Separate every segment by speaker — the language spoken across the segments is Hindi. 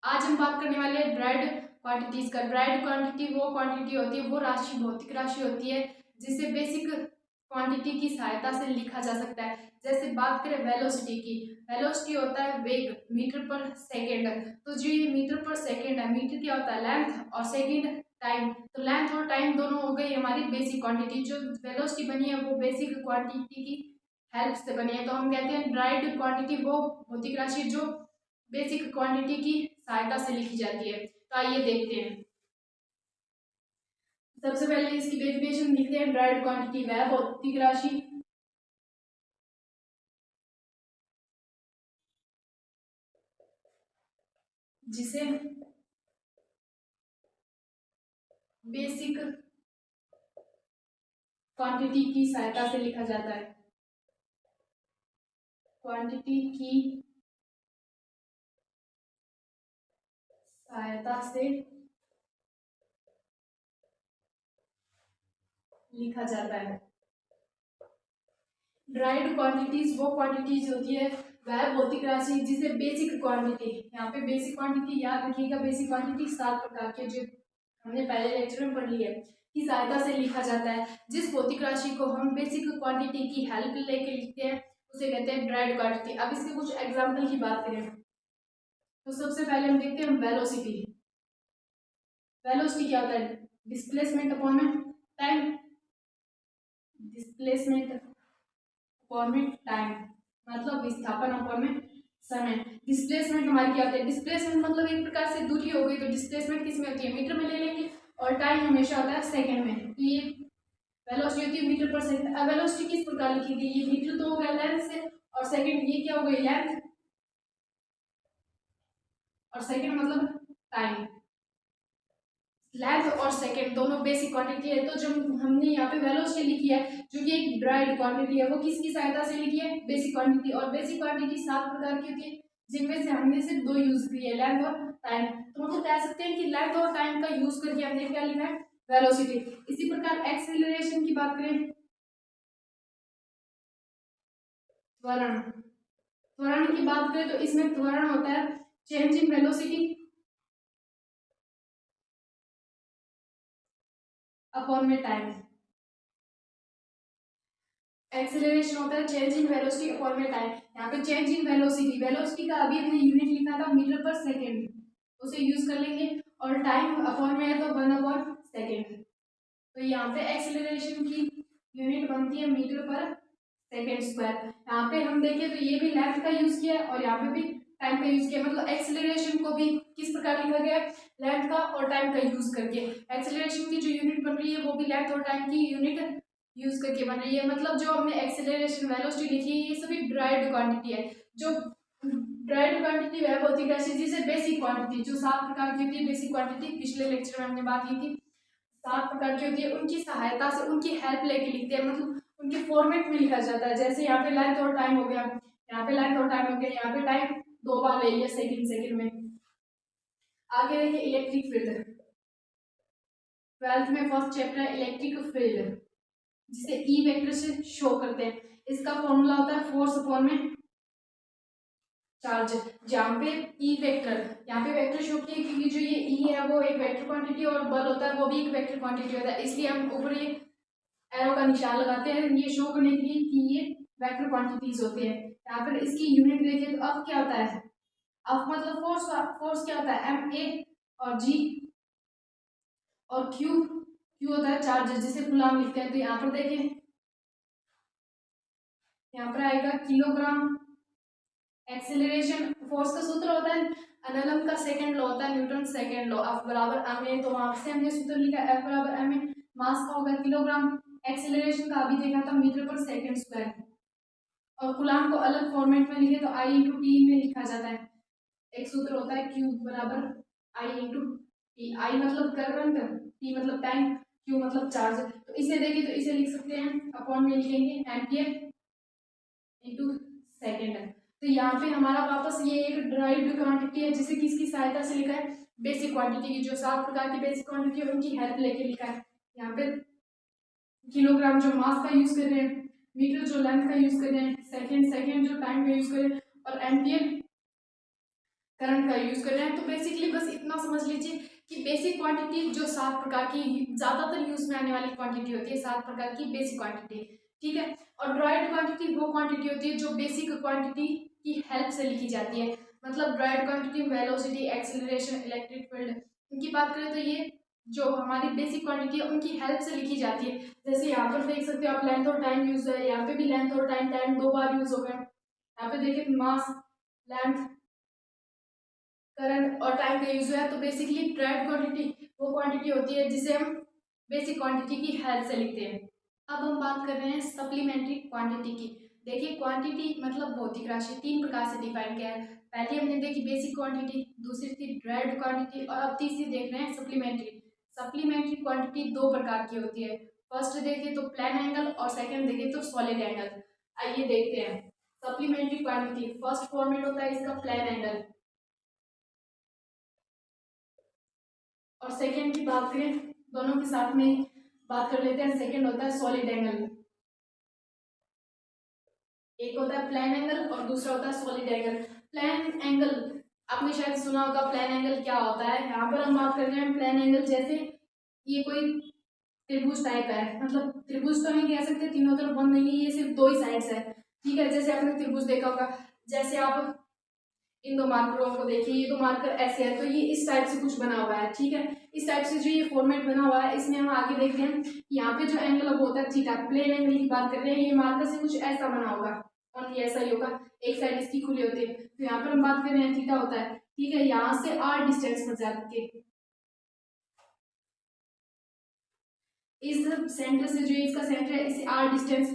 Speaker 1: आज हम बात करने वाले हैं ड्राइड क्वांटिटीज का। ड्राइड क्वांटिटी वो क्वांटिटी होती है, वो राशि, भौतिक राशि होती है जिसे बेसिक क्वांटिटी की सहायता से लिखा जा सकता है। जैसे बात करें वेलोसिटी की, वेलोसिटी होता है वेग मीटर पर सेकेंड। तो जो ये मीटर पर सेकेंड है, मीटर क्या होता है लेंथ और सेकेंड टाइम, तो लेंथ और टाइम दोनों हो गई हमारी बेसिक क्वांटिटी। जो वेलोसिटी बनी है वो बेसिक क्वांटिटी की हेल्प से बनी है। तो हम कहते हैं ड्राइड क्वांटिटी वो भौतिक राशि जो बेसिक क्वांटिटी की सहायता से लिखी जाती है। तो आइए देखते हैं। सबसे पहले इसकी डेफिनेशन लिखते हैं। ड्राइड क्वांटिटी वह भौतिक राशि जिसे बेसिक क्वांटिटी की सहायता से लिखा जाता है। क्वांटिटी की सहायता से लिखा जाता है। ड्राइड क्वांटिटीज वो क्वांटिटीज होती है वह भौतिक राशि जिसे बेसिक क्वांटिटी, यहाँ पे बेसिक क्वांटिटी याद रखिएगा, बेसिक क्वांटिटी 7 प्रकार के जो हमने पहले लेक्चर में पढ़ लिया है की सहायता से लिखा जाता है। जिस भौतिक राशि को हम बेसिक क्वांटिटी की हेल्प लेके लिखते हैं उसे कहते हैं ड्राइड क्वांटिटी। अब इसके कुछ एग्जाम्पल की बात करें तो सबसे पहले हम देखते हैं वेलोसिटी। वेलोसिटी क्या होता है? Displacement upon time, displacement upon time मतलब विस्थापन अपॉन समय। डिस्प्लेसमेंट हमारी क्या होती है? डिस्प्लेसमेंट मतलब एक प्रकार से दूरी हो गई, तो डिस्प्लेसमेंट किस में होती है? मीटर में ले लेंगे, और टाइम हमेशा होता है सेकंड में। तो ये वेलोसिटी होती है मीटर पर सेकंड। अब वेलोसिटी किस प्रकार लिखी गई? ये मीटर तो हो गया लेंथ से, और सेकंड ये क्या हो गई? लेंथ, और सेकंड मतलब टाइम। लेंथ और सेकंड दोनों बेसिक क्वांटिटी है। तो जो हमने यहाँ पे वेलोसिटी लिखी है जो कि एक ड्राइड क्वांटिटी है, वो किसकी सहायता से लिखी है? Basic quantity. और बेसिक क्वांटिटी 7 प्रकार की होती है जिनमें से हमने सिर्फ 2 यूज की है, लेंथ और टाइम। तो मतलब कह सकते हैं कि लेंथ और टाइम का यूज करके हमने क्या लिखा है? वेलोसिटी। इसी प्रकार एक्सेलरेशन की बात करें, त्वरण, त्वरण की बात करें तो इसमें त्वरण होता है चेंज इन वेलोसिटी अपॉन में टाइम। एक्सेलरेशन होता है चेंज इन वेलोसिटी अपॉन में टाइम। यहाँ पे चेंज इन वेलोसिटी, वेलोसिटी का अभी हमने यूनिट लिखा था मीटर पर सेकेंड, उसे यूज कर लेंगे, और टाइम अपॉन में है तो 1 अपॉन सेकेंड। तो यहाँ पे एक्सेलरेशन की यूनिट बनती है मीटर पर सेकेंड स्क्वायर। यहाँ पे हम देखें तो ये भी लेंथ का यूज किया है और यहाँ पे भी टाइम का यूज किया, मतलब एक्सेलरेशन को भी किस प्रकार लिखा गया है? लेंथ का और टाइम का यूज करके। एक्सेलरेशन की जो यूनिट बन रही है वो भी लेंथ और टाइम की यूनिट यूज करके बन रही है। मतलब जो हमने एक्सेलरेशन वेलोसिटी लिखी है ये सभी ड्राइव्ड क्वांटिटी है। जो ड्राइव्ड क्वांटिटी वह भौतिक राशि जिसे बेसिक क्वांटिटी, जो 7 प्रकार की होती है बेसिक क्वांटिटी, पिछले लेक्चर में हमने बात की थी 7 प्रकार की होती है, उनकी सहायता से उनकी हेल्प लेके लिखते हैं, मतलब उनके फॉर्मेट में लिखा जाता है। जैसे यहाँ पे लेंथ और टाइम हो गया, यहाँ पे लेंथ और टाइम हो गया, यहाँ पे टाइम 2 बार ले लिया सेकंड सेकंड में। आगे देखिए इलेक्ट्रिक फील्ड। 12th में फर्स्ट चैप्टर है इलेक्ट्रिक फील्ड, जिसे ई वेक्टर से शो करते हैं। इसका फॉर्मूला होता है फोर्स अपॉन में चार्ज। जहाँ पे ई वेक्टर, यहाँ पे वेक्टर शो किया क्योंकि जो ये ई है वो एक वेक्टर क्वांटिटी और बल होता है वो भी एक वेक्टर क्वांटिटी होता है, इसलिए हम ऊपर ये एरो का निशान लगाते हैं ये शो करने के लिए कि ये वेक्टर क्वांटिटीज होते हैं। यहाँ पर इसकी यूनिट देखिए तो अब क्या होता है? अब मतलब फोर्स, फोर्स क्या होता है? एम ए, और जी और क्यू, क्यू होता है चार्ज जिसे कूलाम लिखते हैं। तो यहाँ पर देखिए यहाँ पर आएगा किलोग्राम। एक्सेलरेशन फोर्स का सूत्र होता है एनएलएम का सेकंड लॉ होता है न्यूटन सेकंड लॉ, एफ बराबर एम ए। तो वहां से हमने सूत्र लिखा एफ बराबर एम ए, मास का होगा किलोग्राम, एक्सेलरेशन का अभी देखा था मीटर पर सेकंड स्क्वायर, और कूलाम को अलग फॉर्मेट में लिखे तो आई इंटू टी में लिखा जाता है। एक सूत्र होता है क्यू बराबर आई इंटू टी। आई मतलब करंट, टी मतलब टाइम, क्यू मतलब चार्ज। तो इसे देखिए तो इसे लिख सकते हैं अपॉन में लिखेंगे एम्पियर इंटू सेकेंड। तो यहाँ पे हमारा वापस ये एक ड्राइव्ड क्वांटिटी है जिसे किसकी सहायता से लिखा है? बेसिक क्वांटिटी की। जो 7 प्रकार की बेसिक क्वांटिटी है उनकी हेल्प लेके लिखा है। यहाँ पे किलोग्राम जो मास का यूज कर रहे हैं, मीटर जो लेंथ का यूज कर रहे हैं, सेकंड जो टाइम का यूज कर रहे हैं, और एम्पियर करंट का यूज कर रहे हैं। तो बेसिकली बेसिक क्वांटिटी जो 7 प्रकार की ज़्यादातर यूज में आने वाली क्वांटिटी होती है, 7 प्रकार की बेसिक क्वांटिटी, ठीक है। और ड्राइड क्वांटिटी वो क्वांटिटी होती है जो बेसिक क्वांटिटी की हेल्प से लिखी जाती है। मतलब dried quantity, velocity, acceleration, electric field, इनकी बात करें तो ये जो हमारी बेसिक क्वांटिटी है उनकी हेल्प से लिखी जाती है। जैसे यहाँ पर देख सकते हो आप, लेंथ और टाइम यूज है, यहाँ पे भी लेंथ और टाइम 2 बार यूज हो गया। यहाँ पे देखिए मास, लेंथ, करंट और टाइम का यूज है। तो बेसिकली ड्राइड क्वांटिटी वो क्वांटिटी होती है जिसे हम बेसिक क्वांटिटी की हेल्प से लिखते हैं। अब हम बात कर रहे हैं सप्लीमेंट्री क्वांटिटी की। देखिए क्वांटिटी मतलब भौतिक राशि 3 प्रकार से डिफाइन किया है। पहले हमने देखी बेसिक क्वांटिटी, दूसरी थी ड्राइड क्वांटिटी और अब तीसरी देख रहे हैं सप्लीमेंट्री। सप्लीमेंट्री क्वांटिटी 2 प्रकार की होती है। फर्स्ट देखें तो प्लेन एंगल और सेकंड देखें तो सॉलिड एंगल। आइए देखते हैं सप्लीमेंट्री क्वांटिटी। फर्स्ट फॉर्मेट होता है इसका प्लेन एंगल, और सेकंड की बात करें दोनों के साथ में बात कर लेते हैं। सेकंड होता है सॉलिड एंगल। एक होता है प्लेन एंगल और दूसरा होता है सॉलिड एंगल। प्लेन एंगल आपने शायद सुना होगा, प्लेन एंगल क्या होता है। यहाँ पर हम बात कर रहे हैं प्लेन एंगल, जैसे ये कोई त्रिभुज टाइप है, मतलब त्रिभुज तो नहीं कह सकते, तीनों तरफ बंद नहीं है, ये सिर्फ 2 ही साइड्स है, ठीक है। जैसे आपने त्रिभुज देखा होगा, जैसे आप इन 2 मार्करों को देखिए, ये 2 मार्कर ऐसे है तो ये इस टाइप से कुछ बना हुआ है, ठीक है। इस टाइप से जो ये फॉर्मेट बना हुआ है, इसमें हम आगे देखते हैं यहाँ पे जो एंगल अब होता है थीटा, प्लेन एंगल की बात कर रहे हैं, ये मार्कर से कुछ ऐसा बना होगा और ये ऐसा ही होगा, एक साइड इसकी खुली होती है। तो यहाँ पर हम बात कर रहे हैं थीटा होता है, ठीक है। यहाँ से r डिस्टेंस पर जाके इस सेंटर से, जो इसका सेंटर है, इसे r डिस्टेंस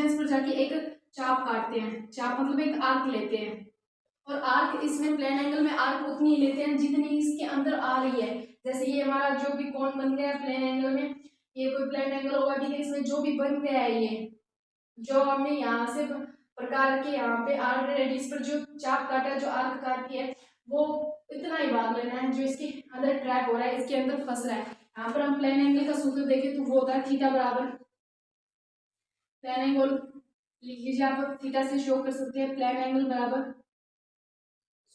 Speaker 1: पर जाके एक चाप काटते हैं। चाप मतलब एक आर्क लेते हैं, और आर्क इसमें प्लेन एंगल में आर्क उतनी लेते हैं जितनी इसके अंदर आ रही है। जैसे ये हमारा जो भी कोण बन गया है प्लेन एंगल में, ये कोई प्लेन एंगल होगा, ठीक है। इसमें जो भी बन गया है, ये जो हमने यहाँ से प्रकार के यहाँ पे आर्क रेडियस पर जो चाप काटा है, जो आर्क काटी है, वो इतना ही भाग लेना है जो इसके अंदर ट्रैप हो रहा है, इसके अंदर फंस रहा है। यहाँ पर हम प्लेन एंगल का सूत्र देखें तो वो होता है थीटा बराबर, प्लेन एंगल लिख लीजिए आप, थीटा से शो कर सकते हैं। प्लेन एंगल बराबर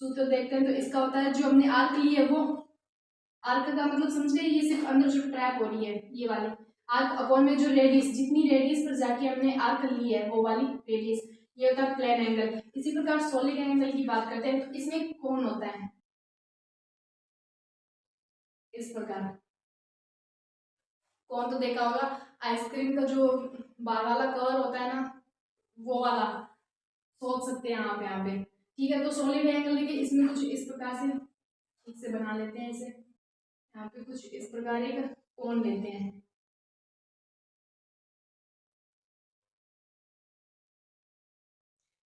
Speaker 1: सूत्र देखते हैं तो इसका होता है, जो हमने आर्क ली है वो आर्क का मतलब समझ गए, ये सिर्फ अंदर जो ट्रैप हो रही है ये वाली आर्क अपॉन में जो रेडियस, जितनी रेडियस पर जाके हमने आर्क ली है वो वाली रेडियस, ये होता है प्लेन एंगल। इसी प्रकार सॉलिड एंगल की बात करते हैं तो इसमें कोण होता है इस प्रकार। कोण तो देखा होगा, आइसक्रीम का जो बाहर वाला कवर होता है ना, वो वाला सोच सकते हैं आप यहाँ पे, ठीक है। तो सॉलिड एंगल देखिए इसमें कुछ इस प्रकार से ठीक से बना लेते हैं इसे, यहाँ पे कुछ इस प्रकार एक कोण लेते हैं,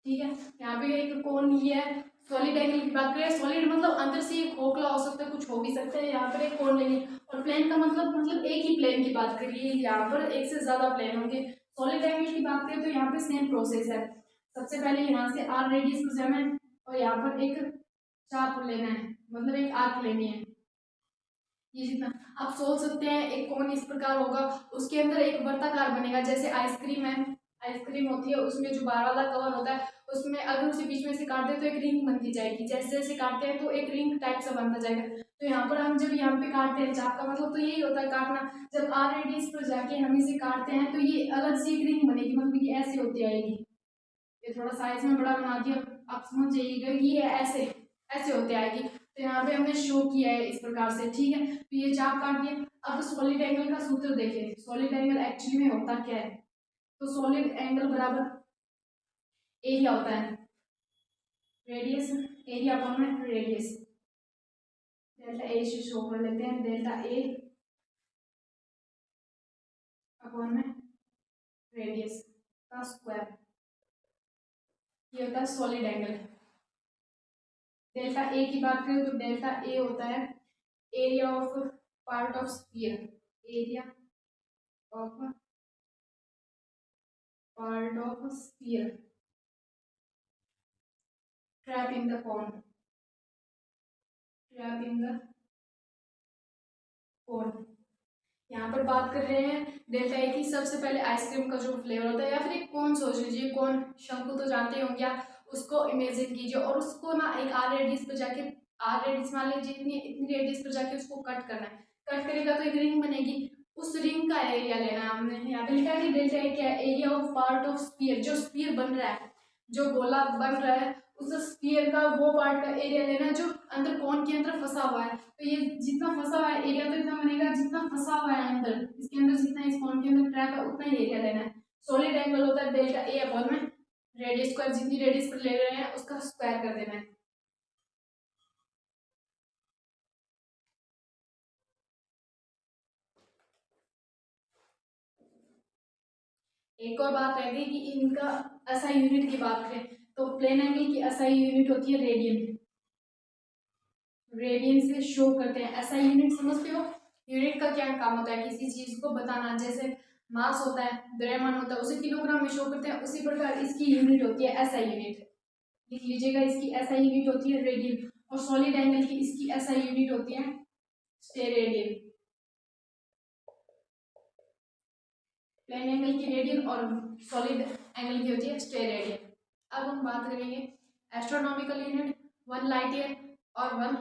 Speaker 1: ठीक है। यहाँ पे एक कोण लिया है। सॉलिड एंगल की बात करें, सॉलिड मतलब अंदर से एक खोखला हो सकता है, कुछ हो भी सकता है। यहाँ पर एक कोण लेंगे, और प्लेन का मतलब एक ही प्लेन की बात करिए, यहाँ पर एक से ज्यादा प्लेन होंगे। सॉलिड एंगल की बात करें तो यहाँ पे सेम प्रोसेस है। सबसे पहले यहाँ से r रेडियस पर जाना है और यहाँ पर एक चाप लेना है, मतलब एक आर्क लेनी है, ये जितना आप सोच सकते हैं। एक कोन इस प्रकार होगा, उसके अंदर एक वर्ताकार बनेगा, जैसे आइसक्रीम है, आइसक्रीम होती है, उसमें जो बाहर वाला कवर होता है, उसमें अगर उसे बीच में से काट दे तो एक रिंग बनती जाएगी। जैसे जैसे काटते हैं तो एक रिंग टाइप सा बनता जाएगा। तो यहाँ पर हम जब यहाँ पे काटते हैं, चाप का मतलब तो यही होता है काटना। जब r रेडियस पर जाके हम इसे काटते हैं तो ये अलग से एक रिंग बनेगी, मतलब ये ऐसे होती आएगी। ये थोड़ा साइज में बड़ा बना दिया, आप समझ जाइएगा, ये ऐसे ऐसे होते आएगी। तो यहाँ पे हमने शो किया है इस प्रकार से, ठीक है। तो ये चाप काट दिया। अब सॉलिड एंगल का सूत्र देखें, सॉलिड एंगल एक्चुअली में होता क्या है। तो सॉलिड एंगल बराबर एरिया होता है, रेडियस, एरिया अपॉन में रेडियस, डेल्टा ए से शो कर लेते हैं, डेल्टा ए अपॉन में रेडियस का स्क्वायर, ये होता है सॉलिड एंगल। डेल्टा ए की बात करें तो डेल्टा ए होता है area of part of sphere, area of part of sphere trap in the cone, trap in the cone. यहाँ पर बात कर रहे हैं डेल्टा ए की। सबसे पहले आइसक्रीम का जो फ्लेवर होता है, या फिर एक कोन सोच लीजिए, कोन शंकु तो जानते होंगे आप, उसको इमेजिन कीजिए और उसको ना एक r रेडियस पे जाके आर रेडियस मान लीजिए, इतनी रेडियस पर जाके उसको कट करना है। कट करेगा तो एक रिंग बनेगी, उस रिंग का एरिया लेना है हमने। यहाँ पे लिखा है कि डेल्टा ए क्या है, area of part of sphere, जो स्फीयर बन रहा है, जो गोला बन रहा है, उस स्फीयर का वो पार्ट का एरिया लेना है जो अंदर कोन के अंदर फंसा हुआ है। तो ये जितना फंसा हुआ है एरिया तो इतना बनेगा, जितना फंसा हुआ है अंदर, इसके अंदर जितना इस कोन के अंदर ट्रैप है उतना ही एरिया लेना है। सॉलिड एंगल होता है डेल्टा ए अपॉन में रेडियस स्क्वायर, जितनी रेडियस पर ले रहे हैं उसका स्क्वायर कर देना है। एक और बात रह गई कि इनका एसआई यूनिट की बात करें तो प्लेन एंगल की एसआई यूनिट होती है रेडियन। रेडियन से शो करते हैं। एसआई यूनिट समझते हो? यूनिट का क्या काम होता है, किसी चीज को बताना। जैसे मास होता है, द्रव्यमान होता है, उसे किलोग्राम में शो करते हैं, उसी प्रकार इसकी यूनिट होती है एसआई यूनिट। लिख लीजिएगा, इसकी एसआई यूनिट होती है रेडियन। और सॉलिड एंगल की इसकी एसआई यूनिट होती है स्टेरेडियन। प्लेन एंगल की रेडियन और सॉलिड एंगल की होती है स्टेरेडियन। अब हम बात करेंगे एस्ट्रोनॉमिकल यूनिट, 1 लाइट ईयर और 1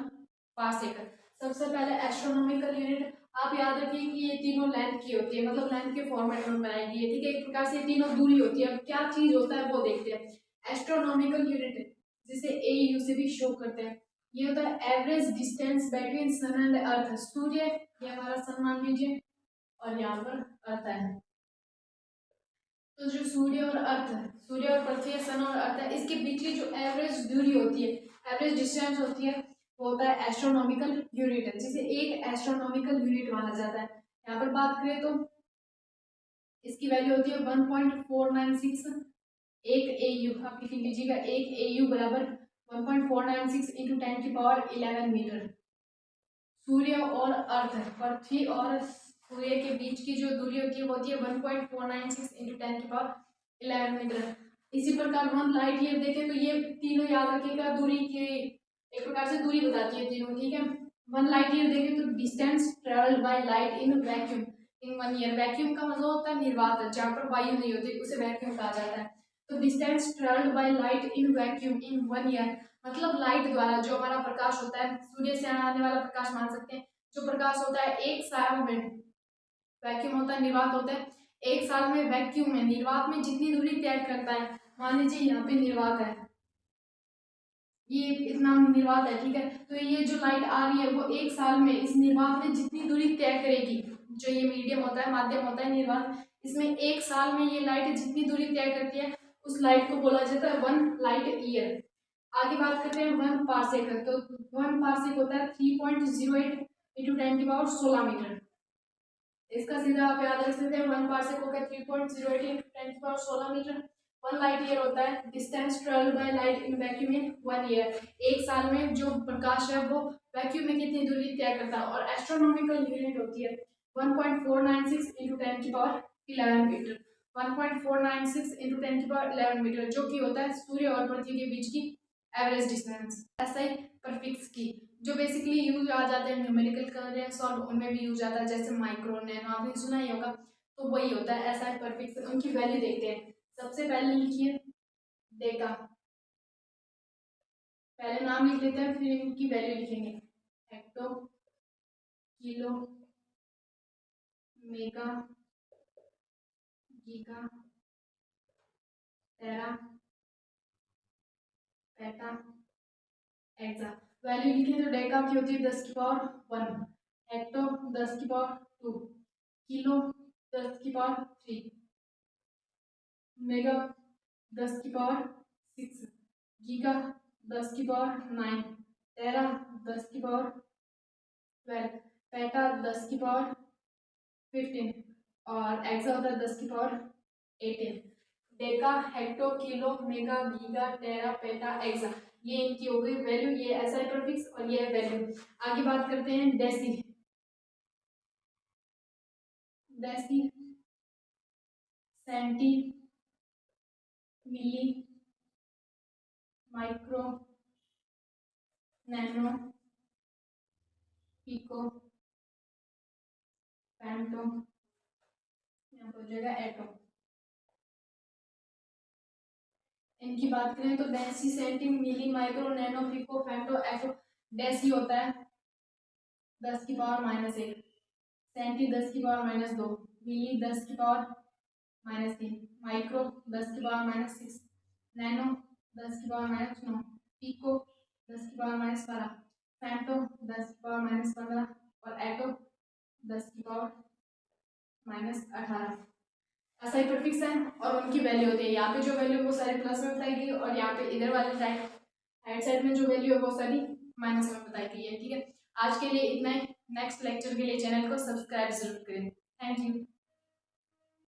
Speaker 1: पार्सेक। सबसे पहले एस्ट्रोनॉमिकल यूनिट आप याद रखिए कि ये तीनों लेंथ की होती है, मतलब लेंथ के फॉर्मेट में बनाई गई है, ठीक है। एक प्रकार से ये तीनों दूरी होती है। अब क्या चीज होता है वो देखते हैं। एस्ट्रोनॉमिकल यूनिट जिसे AU से भी शो करते हैं, ये होता है average distance between sun and earth. सूर्य, ये हमारा सन मान लीजिए, और यहाँ पर अर्थ है। तो जो सूर्य और अर्थ है, सूर्य और पृथ्वी, सन और अर्थ है, इसके बीच की जो एवरेज दूरी होती है, एवरेज डिस्टेंस होती है, वो होता है एस्ट्रोनॉमिकल यूनिट, जिसे एक एस्ट्रोनॉमिकल यूनिट माना जाता है। यहाँ पर बात करें तो इसकी वैल्यू होती है 1.496। एक AU आप लिख लीजिएगा, एक AU बराबर 1.496 इंटू 10⁻11 मीटर। सूर्य और अर्थ, पृथ्वी और सूर्य के बीच की जो दूरी होती है वो होती है 1.496 इंटू 10⁻11 मीटर। इसी प्रकार 1 लाइट ईयर देखें तो ये तीनों याद रखिएगा, दूरी की एक प्रकार से दूरी बताती है तीनों, ठीक है। 1 लाइट ईयर देखें तो distance travelled by light in vacuum in 1 year. Vacuum का मतलब होता है निर्वात, जहाँ पर वायु नहीं होती उसे वैक्यूम कहा जाता है। तो distance travelled by light in vacuum in 1 year, मतलब लाइट द्वारा जो हमारा प्रकाश होता है, सूर्य से आने वाला प्रकाश मान सकते हैं, जो प्रकाश होता है एक साल में, वैक्यूम होता है, निर्वात होता है, एक साल में वैक्यूम में निर्वात में जितनी दूरी तय करता है, मान लीजिए यहाँ पे निर्वात है, ये इतना निर्वात है, ठीक है। तो ये जो लाइट आ रही है वो एक साल में इस निर्वात में जितनी दूरी तय करेगी, जो ये मीडियम होता है, माध्यम होता है निर्वात, इसमें एक साल में ये लाइट जितनी दूरी तय करती है उस लाइट को बोला जाता है 1 लाइट ईयर। आगे बात करते हैं 1 पार्सेक। तो 1 पार्सेक होता है 3.08 इंटू 10⁻16 मीटर। इसका सीधा आप याद रख सकते हैं, 1 पार्सेक हो गया 3.08 इंटू 10⁻16 मीटर। 1 लाइट ईयर होता है distance travelled by light in vacuum in 1 year. एक साल में जो प्रकाश है वो वैक्यूम में कितनी दूरी तय करता है। और एस्ट्रोनॉमिकल यूनिट होती है 1.496 इंटू 10⁻11 मीटर। 1.496 इंटू 10⁻11 मीटर, जो कि होता है सूर्य और पृथ्वी के बीच की एवरेज डिस्टेंस। ऐसा ही परफिक्स की जो बेसिकली यूज आ जाते हैं न्यूमेरिकल करेंस और उनमें भी यूज आता है, जैसे माइक्रो, नैनो, आपने सुना ही होगा। तो वही होता है ऐसा परफिक्स। उनकी वैल्यू देखते हैं। सबसे पहले लिखिए डेका, पहले नाम लिख लेते हैं फिर इनकी वैल्यू लिखेंगे। Hecto, kilo, mega, giga, tera, peta, exa. Value लिखें तो डेका की होती है 10⁻1, hecto 10⁻2, kilo 10⁻3, mega 10⁻6, giga 10⁻9, tera 10⁻12, peta 10⁻15 और एक्सा होता है 10⁻18। Deca, hecto, kilo, mega, giga, tera, peta, exa, ये इनकी हो गई वैल्यू। ये एसआई प्रीफिक्स और ये वैल्यू। आगे बात करते हैं डेसी। डेसी, सेंटी, मिली, माइक्रो, नैनो, पिको, फेम्टो, यहाँ पर हो जाएगा एटो। इनकी बात करें तो डेसी, सेंटी, मिली, माइक्रो, नैनो, पिको, फेम्टो, एटो, डेसी होता है 10⁻⁻1, सेंटी 10⁻2, मिली 10⁻−3, माइक्रो 10⁻6, नैनो 10⁻9, पिको 10⁻12, फेम्टो 10⁻15 और एटो 10⁻18। असाई प्रीफिक्स है और उनकी वैल्यू होती है। यहाँ पे जो वैल्यू वो सारी प्लस में बताई गई और यहाँ पे इधर वाले राइट साइड में जो वैल्यू है वो सारी माइनस में बताई गई है। ठीक है, आज के लिए इतना ही। नेक्स्ट लेक्चर के लिए चैनल को सब्सक्राइब जरूर करें। Thank you.